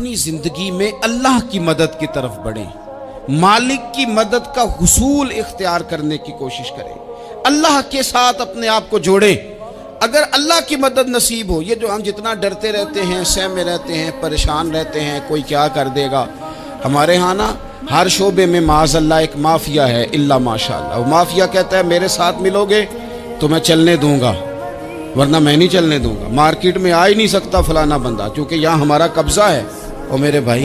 اپنی زندگی میں اللہ کی مدد کی طرف بڑھیں، مالک کی مدد کا حصول اختیار کرنے کی کوشش کریں، اللہ کے ساتھ اپنے آپ کو جوڑیں۔ اگر اللہ کی مدد نصیب ہو، یہ جو ہم جتنا ڈرتے رہتے ہیں، سہمے رہتے ہیں، پریشان رہتے ہیں کوئی کیا کر دے گا، ہمارے ہاں نا ہر شعبے میں معاذ اللہ ایک مافیا ہے، الا ماشاءاللہ۔ وہ مافیا کہتا ہے میرے ساتھ ملو گے تو میں چلنے دوں گا، ورنہ میں نہیں چلنے دوں گا، مارکیٹ میں آ ہی نہیں سکتا فلانا بندہ، کیونکہ یہاں ہمارا قبضہ ہے۔ اور میرے بھائی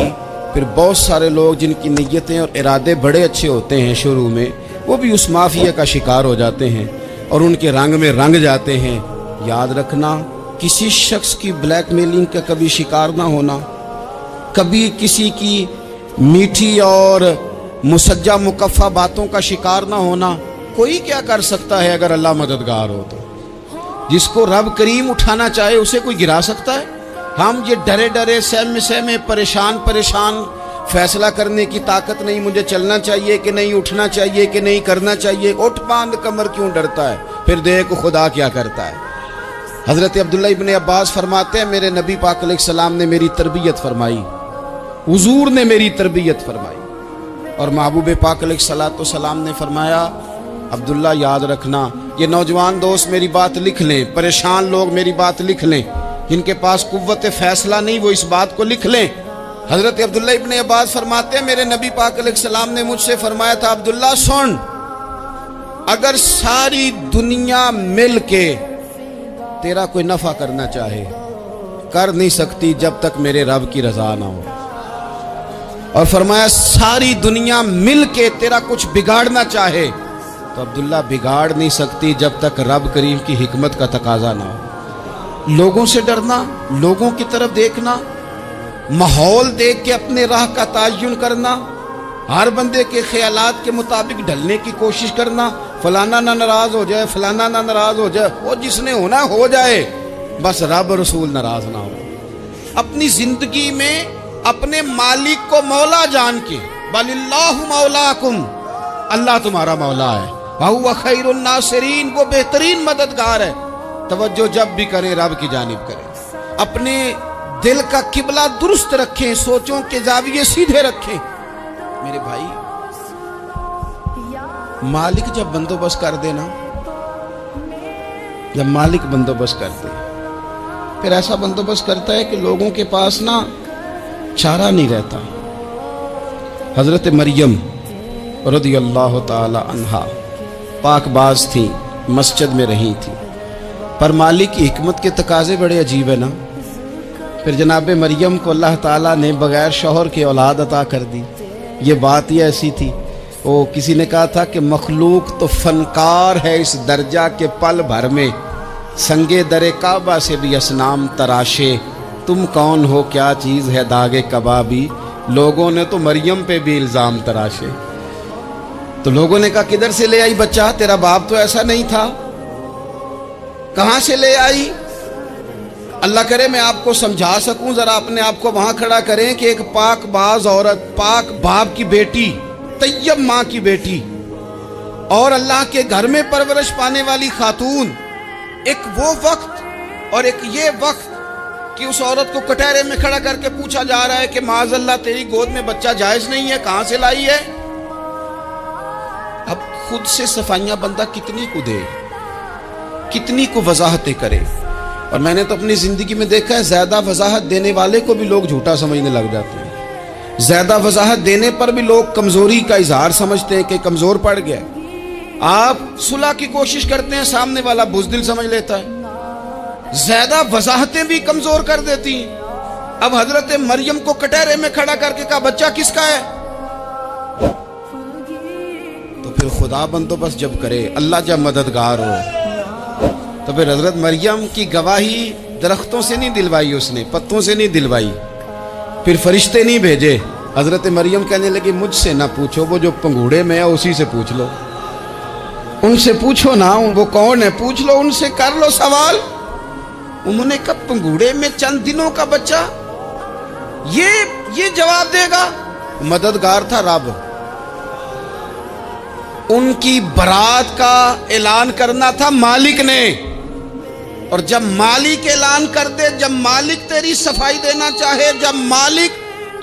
پھر بہت سارے لوگ جن کی نیتیں اور ارادے بڑے اچھے ہوتے ہیں شروع میں، وہ بھی اس مافیا کا شکار ہو جاتے ہیں اور ان کے رنگ میں رنگ جاتے ہیں۔ یاد رکھنا، کسی شخص کی بلیک میلنگ کا کبھی شکار نہ ہونا، کبھی کسی کی میٹھی اور مسجع مکفہ باتوں کا شکار نہ ہونا۔ کوئی کیا کر سکتا ہے اگر اللہ مددگار ہو تو؟ جس کو رب کریم اٹھانا چاہے اسے کوئی گرا سکتا ہے؟ ہم یہ ڈرے ڈرے سہمے پریشان فیصلہ کرنے کی طاقت نہیں، مجھے چلنا چاہیے کہ نہیں، اٹھنا چاہیے کہ نہیں، کرنا چاہیے، اٹھ باندھ کمر کیوں ڈرتا ہے؟ پھر دیکھ خدا کیا کرتا ہے۔ حضرت عبداللہ ابن عباس فرماتے ہیں میرے نبی پاک علیہ السلام نے میری تربیت فرمائی، حضور نے میری تربیت فرمائی، اور محبوب پاک علیہ السلام نے فرمایا عبداللہ یاد رکھنا، یہ نوجوان دوست میری بات لکھ لیں، پریشان لوگ میری بات لکھ لیں، جن کے پاس قوت فیصلہ نہیں وہ اس بات کو لکھ لیں۔ حضرت عبداللہ ابن عباس فرماتے ہیں میرے نبی پاک علیہ السلام نے مجھ سے فرمایا تھا عبداللہ سن، اگر ساری دنیا مل کے تیرا کوئی نفع کرنا چاہے، کر نہیں سکتی جب تک میرے رب کی رضا نہ ہو، اور فرمایا ساری دنیا مل کے تیرا کچھ بگاڑنا چاہے تو عبداللہ بگاڑ نہیں سکتی جب تک رب کریم کی حکمت کا تقاضا نہ ہو۔ لوگوں سے ڈرنا، لوگوں کی طرف دیکھنا، ماحول دیکھ کے اپنے راہ کا تعین کرنا، ہر بندے کے خیالات کے مطابق ڈھلنے کی کوشش کرنا، فلانا نہ ناراض ہو جائے، فلانا نہ ناراض ہو جائے، وہ جس نے ہونا ہو جائے، بس رب رسول ناراض نہ ہو۔ اپنی زندگی میں اپنے مالک کو مولا جان کے، بل اللہ مولاکم، اللہ تمہارا مولا ہے، وَهُوَ خَيْرُ النَّاصِرِينَ، وہ بہترین مددگار ہے۔ توجہ جب بھی کریں رب کی جانب کریں، اپنے دل کا قبلہ درست رکھیں، سوچوں کے زاویے سیدھے رکھیں۔ میرے بھائی مالک جب بندوبست کر دے نا، جب مالک بندوبست کر دے پھر ایسا بندوبست کرتا ہے کہ لوگوں کے پاس نا چارہ نہیں رہتا۔ حضرت مریم رضی اللہ تعالی عنہا پاک باز تھیں، مسجد میں رہی تھیں، پر مالک کی حکمت کے تقاضے بڑے عجیب ہے نا۔ پھر جناب مریم کو اللہ تعالیٰ نے بغیر شوہر کے اولاد عطا کر دی۔ یہ بات ہی ایسی تھی، وہ کسی نے کہا تھا کہ مخلوق تو فنکار ہے اس درجہ کے پل بھر میں سنگے در کعبہ سے بھی اصنام تراشے، تم کون ہو کیا چیز ہے داغ کبابی، لوگوں نے تو مریم پہ بھی الزام تراشے۔ تو لوگوں نے کہا کدھر سے لے آئی بچہ، تیرا باپ تو ایسا نہیں تھا، کہاں سے لے آئی؟ اللہ کرے میں آپ کو سمجھا سکوں، ذرا اپنے آپ کو وہاں کھڑا کریں کہ ایک پاک باز عورت، پاک باپ کی بیٹی، طیب ماں کی بیٹی، اور اللہ کے گھر میں پرورش پانے والی خاتون، ایک وہ وقت اور ایک یہ وقت کہ اس عورت کو کٹہرے میں کھڑا کر کے پوچھا جا رہا ہے کہ معاذ اللہ تیری گود میں بچہ جائز نہیں ہے، کہاں سے لائی ہے؟ اب خود سے صفائیاں بندہ کتنی کو دے، کتنی کو وضاحتیں کرے۔ اور میں نے تو اپنی زندگی میں دیکھا ہے زیادہ وضاحت دینے والے کو بھی لوگ جھوٹا سمجھنے لگ جاتے ہیں، زیادہ وضاحت دینے پر بھی لوگ کمزوری کا اظہار سمجھتے ہیں کہ کمزور پڑ گیا۔ آپ صلح کی کوشش کرتے ہیں، سامنے والا بزدل سمجھ لیتا ہے، زیادہ وضاحتیں بھی کمزور کر دیتی ہیں۔ اب حضرت مریم کو کٹہرے میں کھڑا کر کے کہا بچہ کس کا ہے؟ تو پھر خدا بندوبست جب کرے، اللہ جب مددگار ہو، تو پھر حضرت مریم کی گواہی درختوں سے نہیں دلوائی، اس نے پتوں سے نہیں دلوائی، پھر فرشتے نہیں بھیجے۔ حضرت مریم کہنے لگی مجھ سے نہ پوچھو، وہ جو پنگوڑے میں ہے اسی سے پوچھ لو، ان سے پوچھو نا، وہ کون ہے پوچھ لو، ان سے کر لو سوال۔ انہوں نے کہا پنگوڑے میں چند دنوں کا بچہ، یہ جواب دے گا؟ مددگار تھا رب، ان کی برات کا اعلان کرنا تھا مالک نے، اور جب مالک اعلان کر دے، جب مالک تیری صفائی دینا چاہے، جب مالک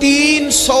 300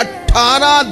18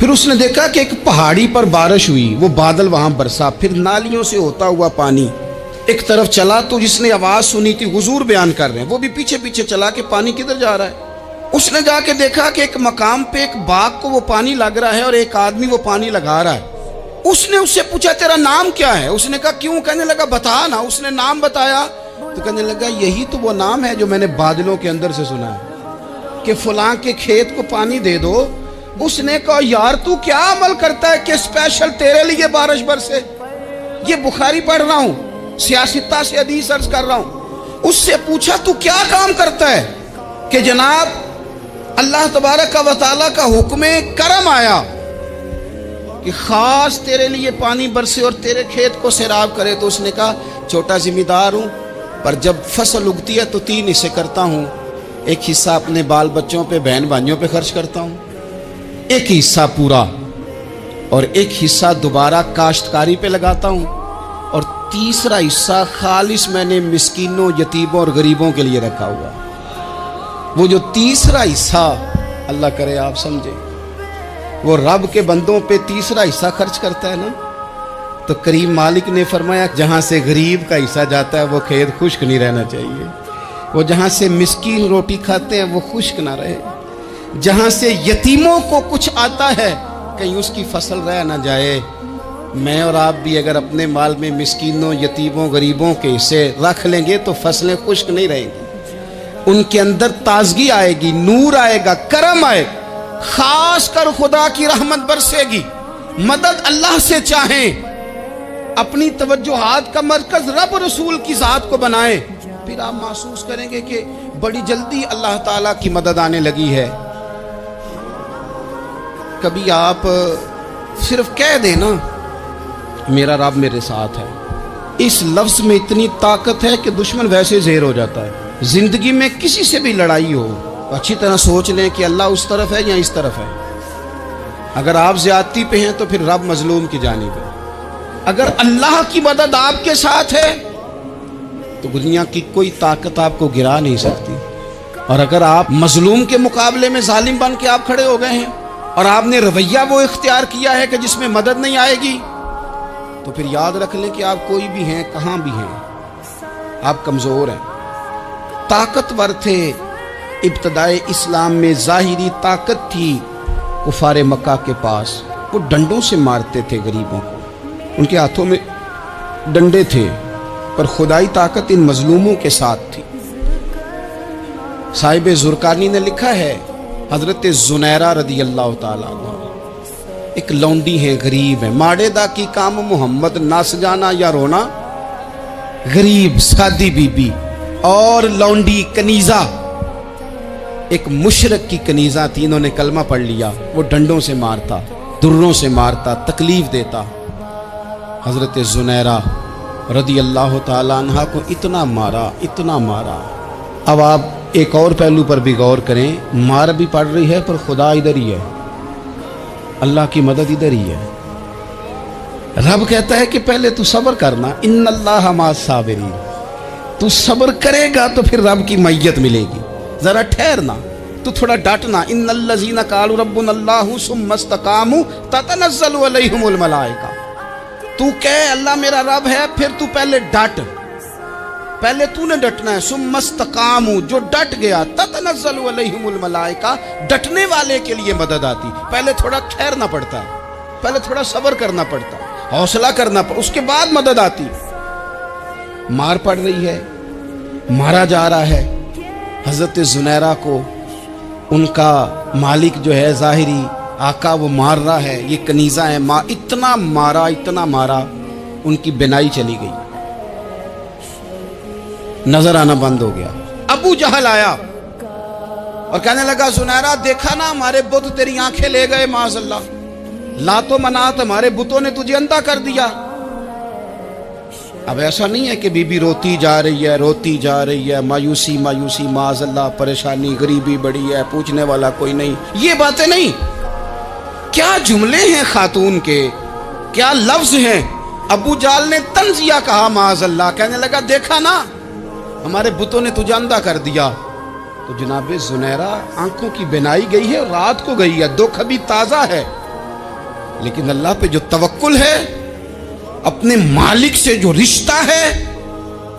پھر اس نے دیکھا کہ ایک پہاڑی پر بارش ہوئی، وہ بادل وہاں برسا، پھر نالیوں سے ہوتا ہوا پانی ایک طرف چلا، تو جس نے آواز سنی تھی حضور بیان کر رہے ہیں، وہ بھی پیچھے پیچھے چلا کہ پانی کدھر جا رہا ہے۔ اس نے جا کے دیکھا کہ ایک مقام پہ ایک باغ کو وہ پانی لگ رہا ہے اور ایک آدمی وہ پانی لگا رہا ہے۔ اس نے اس سے پوچھا تیرا نام کیا ہے؟ اس نے کہا کیوں؟ کہنے لگا بتا نا۔ اس نے نام بتایا تو کہنے لگا یہی تو وہ نام ہے جو میں نے بادلوں کے اندر سے سنا ہے کہ فلاں کے کھیت کو پانی دے دو۔ اس نے کہا یار تو کیا عمل کرتا ہے کہ اسپیشل تیرے لیے بارش برسے؟ یہ بخاری پڑھ رہا ہوں، سیاستہ سے حدیث عرض کر رہا ہوں۔ اس سے پوچھا تو کیا کام کرتا ہے کہ جناب اللہ تبارک و تعالیٰ کا حکم کرم آیا کہ خاص تیرے لیے پانی برسے اور تیرے کھیت کو سیراب کرے؟ تو اس نے کہا چھوٹا ذمہ دار ہوں، پر جب فصل اگتی ہے تو 3 حصے کرتا ہوں، ایک حصہ اپنے بال بچوں پہ بہن بھائیوں پہ خرچ کرتا ہوں، ایک حصہ پورا، اور ایک حصہ دوبارہ کاشتکاری پہ لگاتا ہوں، اور تیسرا حصہ خالص میں نے مسکینوں، یتیموں اور غریبوں کے لیے رکھا ہوا۔ وہ جو تیسرا حصہ، اللہ کرے آپ سمجھے، وہ رب کے بندوں پہ تیسرا حصہ خرچ کرتا ہے نا، تو کریم مالک نے فرمایا جہاں سے غریب کا حصہ جاتا ہے وہ کھیت خشک نہیں رہنا چاہیے، وہ جہاں سے مسکین روٹی کھاتے ہیں وہ خشک نہ رہے، جہاں سے یتیموں کو کچھ آتا ہے کہیں اس کی فصل رہ نہ جائے۔ میں اور آپ بھی اگر اپنے مال میں مسکینوں، یتیموں، غریبوں کے حصے رکھ لیں گے تو فصلیں خشک نہیں رہیں گی، ان کے اندر تازگی آئے گی، نور آئے گا، کرم آئے گا، خاص کر خدا کی رحمت برسے گی۔ مدد اللہ سے چاہیں، اپنی توجہات کا مرکز رب رسول کی ذات کو بنائیں، پھر آپ محسوس کریں گے کہ بڑی جلدی اللہ تعالیٰ کی مدد آنے لگی ہے۔ کبھی آپ صرف کہہ دیں نا میرا رب میرے ساتھ ہے، اس لفظ میں اتنی طاقت ہے کہ دشمن ویسے زہر ہو جاتا ہے۔ زندگی میں کسی سے بھی لڑائی ہو، اچھی طرح سوچ لیں کہ اللہ اس طرف ہے یا اس طرف ہے۔ اگر آپ زیادتی پہ ہیں تو پھر رب مظلوم کی جانب ہے۔ اگر اللہ کی مدد آپ کے ساتھ ہے تو دنیا کی کوئی طاقت آپ کو گرا نہیں سکتی، اور اگر آپ مظلوم کے مقابلے میں ظالم بن کے آپ کھڑے ہو گئے ہیں اور آپ نے رویہ وہ اختیار کیا ہے کہ جس میں مدد نہیں آئے گی، تو پھر یاد رکھ لیں کہ آپ کوئی بھی ہیں، کہاں بھی ہیں، آپ کمزور ہیں۔ طاقتور تھے ابتدائے اسلام میں، ظاہری طاقت تھی کفار مکہ کے پاس، وہ ڈنڈوں سے مارتے تھے غریبوں کو، ان کے ہاتھوں میں ڈنڈے تھے، پر خدائی طاقت ان مظلوموں کے ساتھ تھی۔ صاحب زرقانی نے لکھا ہے حضرت زنیرہ رضی اللہ تعالیٰ عنہ ایک لونڈی ہے، غریب ہے، ماڑے دا کی کام محمد نس جانا یا رونا، غریب سادی بی بی اور لونڈی کنیزہ، ایک مشرک کی کنیزہ تھی، انہوں نے کلمہ پڑھ لیا، وہ ڈنڈوں سے مارتا، دروں سے مارتا، تکلیف دیتا۔ حضرت زنیرہ رضی اللہ تعالیٰ عنہ کو اتنا مارا، اتنا مارا۔ اب آپ ایک اور پہلو پر بھی غور کریں، مار بھی پڑ رہی ہے پر خدا ادھر ہی ہے، اللہ کی مدد ادھر ہی ہے۔ رب کہتا ہے کہ پہلے تو صبر کرنا، ان اللہ مع الصابرین، تو صبر کرے گا تو پھر رب کی معیت ملے گی، ذرا ٹھہرنا، تو تھوڑا ڈٹنا۔ ان الذین قالوا ربنا اللہ ثم استقاموا تتنزل علیہم الملائکہ، تو کہے اللہ میرا رب ہے، پھر تو پہلے ڈٹ، پہلے تو نے ڈٹنا ہے۔ ثم استقاموا، جو ڈٹ گیا، تتنزل علیہم الملائکہ، ڈٹنے والے کے لیے مدد آتی، پہلے تھوڑا ٹھہرنا پڑتا ہے، پہلے تھوڑا صبر کرنا پڑتا ہے، حوصلہ کرنا پڑتا، اس کے بعد مدد آتی۔ مار پڑ رہی ہے، مارا جا رہا ہے حضرت زنیرہ کو، ان کا مالک جو ہے ظاہری آقا وہ مار رہا ہے، یہ کنیزہ ہے، اتنا مارا اتنا مارا، ان کی بینائی چلی گئی، نظر آنا بند ہو گیا۔ ابو جہل آیا اور کہنے لگا زنیرہ دیکھا نا ہمارے بت تیری آنکھیں لے گئے، معاذ اللہ، لات و منات ہمارے بتوں نے تجھے اندھا کر دیا۔ اب ایسا نہیں ہے کہ بی بی روتی جا رہی ہے، روتی جا رہی ہے، مایوسی مایوسی، معاذ اللہ، پریشانی، غریبی بڑی ہے، پوچھنے والا کوئی نہیں، یہ باتیں نہیں۔ کیا جملے ہیں خاتون کے، کیا لفظ ہیں۔ ابو جہل نے تنزیہ کہا، معاذ اللہ، کہنے لگا دیکھا نا ہمارے بتوں نے تجھے اندھا کر دیا۔ تو جناب زنیرہ آنکھوں کی بینائی گئی ہے، رات کو گئی ہے، دکھ ابھی تازہ ہے، لیکن اللہ پہ جو توکل ہے، اپنے مالک سے جو رشتہ ہے،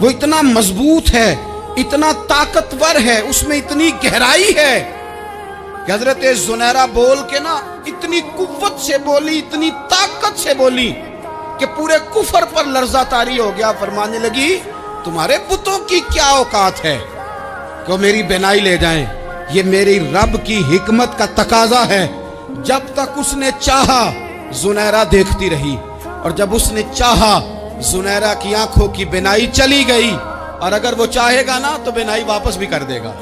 وہ اتنا مضبوط ہے، اتنا طاقتور ہے، اس میں اتنی گہرائی ہے کہ حضرت زنیرہ بول کے نا اتنی قوت سے بولی، اتنی طاقت سے بولی کہ پورے کفر پر لرزہ طاری ہو گیا۔ فرمانے لگی تمہارے بتوں کی کیا اوقات ہے کہ وہ میری بینائی لے جائیں؟ یہ میری رب کی حکمت کا تقاضا ہے۔ جب تک اس نے چاہا زنیرہ دیکھتی رہی، اور جب اس نے چاہا زنیرہ کی آنکھوں کی بینائی چلی گئی، اور اگر وہ چاہے گا نا تو بینائی واپس بھی کر دے گا۔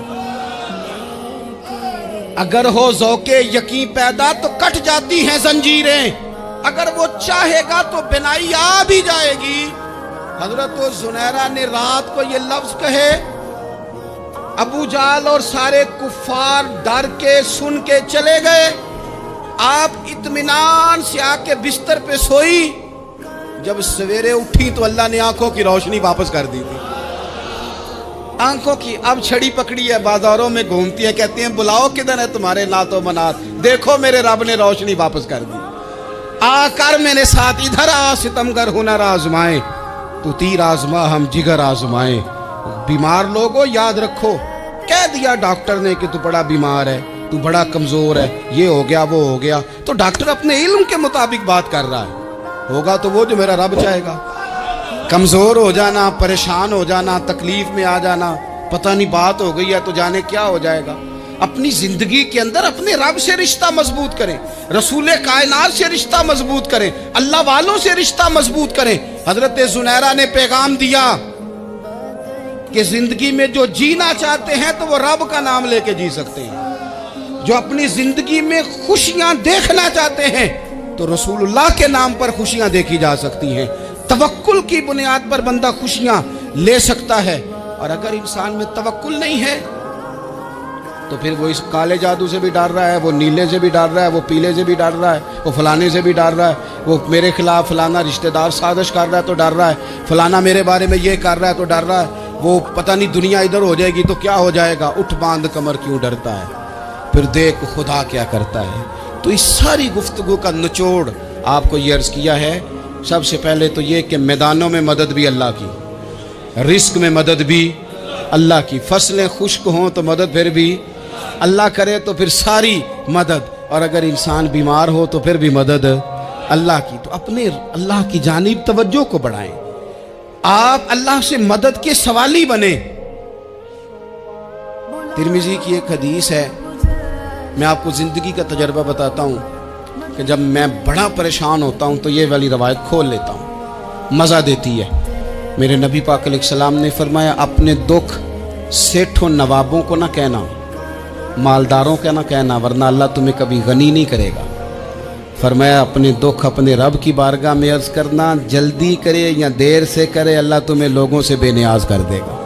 اگر ہو ذوق یقین پیدا تو کٹ جاتی ہیں زنجیریں، اگر وہ چاہے گا تو بینائی آ بھی جائے گی۔ حضرت زنیرہ نے رات کو یہ لفظ کہے، ابو جہل اور سارے کفار ڈر کے سن کے چلے گئے، آپ اطمینان سے آ کے بستر پہ سوئی۔ جب سویرے اٹھی تو اللہ نے آنکھوں کی روشنی واپس کر دی تھی۔ آنکھوں کی اب چھڑی پکڑی ہے، بازاروں میں گھومتی ہے، کہتی ہیں بلاؤ کدھر ہے تمہارے نعت و منات، دیکھو میرے رب نے روشنی واپس کر دی۔ آ کر میرے ساتھ ادھر آ، ستمگر ہنر آزمائے، تو تیر آزما ہم جگر آزمائے۔ بیمار لوگوں یاد رکھو، کہہ دیا ڈاکٹر نے کہ تو بڑا بیمار ہے، تو بڑا کمزور ہے، یہ ہو گیا وہ ہو گیا، تو ڈاکٹر اپنے علم کے مطابق بات کر رہا ہے، ہوگا تو وہ جو میرا رب چاہے گا۔ کمزور ہو جانا، پریشان ہو جانا، تکلیف میں آ جانا، پتہ نہیں بات ہو گئی ہے تو جانے کیا ہو جائے گا۔ اپنی زندگی کے اندر اپنے رب سے رشتہ مضبوط کریں، رسول کائنات سے رشتہ مضبوط کریں، اللہ والوں سے رشتہ مضبوط کریں۔ حضرت زنیرہ نے پیغام دیا کہ زندگی میں جو جینا چاہتے ہیں تو وہ رب کا نام لے کے جی سکتے ہیں، جو اپنی زندگی میں خوشیاں دیکھنا چاہتے ہیں تو رسول اللہ کے نام پر خوشیاں دیکھی جا سکتی ہیں۔ توکل کی بنیاد پر بندہ خوشیاں لے سکتا ہے، اور اگر انسان میں توکل نہیں ہے تو پھر وہ اس کالے جادو سے بھی ڈر رہا ہے، وہ نیلے سے بھی ڈر رہا ہے، وہ پیلے سے بھی ڈر رہا ہے، وہ فلانے سے بھی ڈر رہا ہے، وہ میرے خلاف فلانا رشتہ دار سازش کر رہا ہے تو ڈر رہا ہے، فلانا میرے بارے میں یہ کر رہا ہے تو ڈر رہا ہے، وہ پتہ نہیں دنیا ادھر ہو جائے گی تو کیا ہو جائے گا، اٹھ باندھ کمر کیوں ڈرتا ہے، پھر دیکھ خدا کیا کرتا ہے۔ تو اس ساری گفتگو کا نچوڑ آپ کو یہ عرض کیا ہے، سب سے پہلے تو یہ کہ میدانوں میں مدد بھی اللہ کی، رزق میں مدد بھی اللہ کی، فصلیں خشک ہوں تو مدد پھر بھی اللہ کرے، تو پھر ساری مدد، اور اگر انسان بیمار ہو تو پھر بھی مدد اللہ کی۔ تو اپنے اللہ کی جانب توجہ کو بڑھائیں، آپ اللہ سے مدد کے سوالی بنیں۔ ترمذی کی ایک حدیث ہے، میں آپ کو زندگی کا تجربہ بتاتا ہوں کہ جب میں بڑا پریشان ہوتا ہوں تو یہ والی روایت کھول لیتا ہوں، مزہ دیتی ہے۔ میرے نبی پاک علیہ السلام نے فرمایا اپنے دکھ سیٹھوں نوابوں کو نہ کہنا، مالداروں کا نہ کہنا، ورنہ اللہ تمہیں کبھی غنی نہیں کرے گا۔ فرمایا اپنے دکھ اپنے رب کی بارگاہ میں عرض کرنا، جلدی کرے یا دیر سے کرے اللہ تمہیں لوگوں سے بے نیاز کر دے گا۔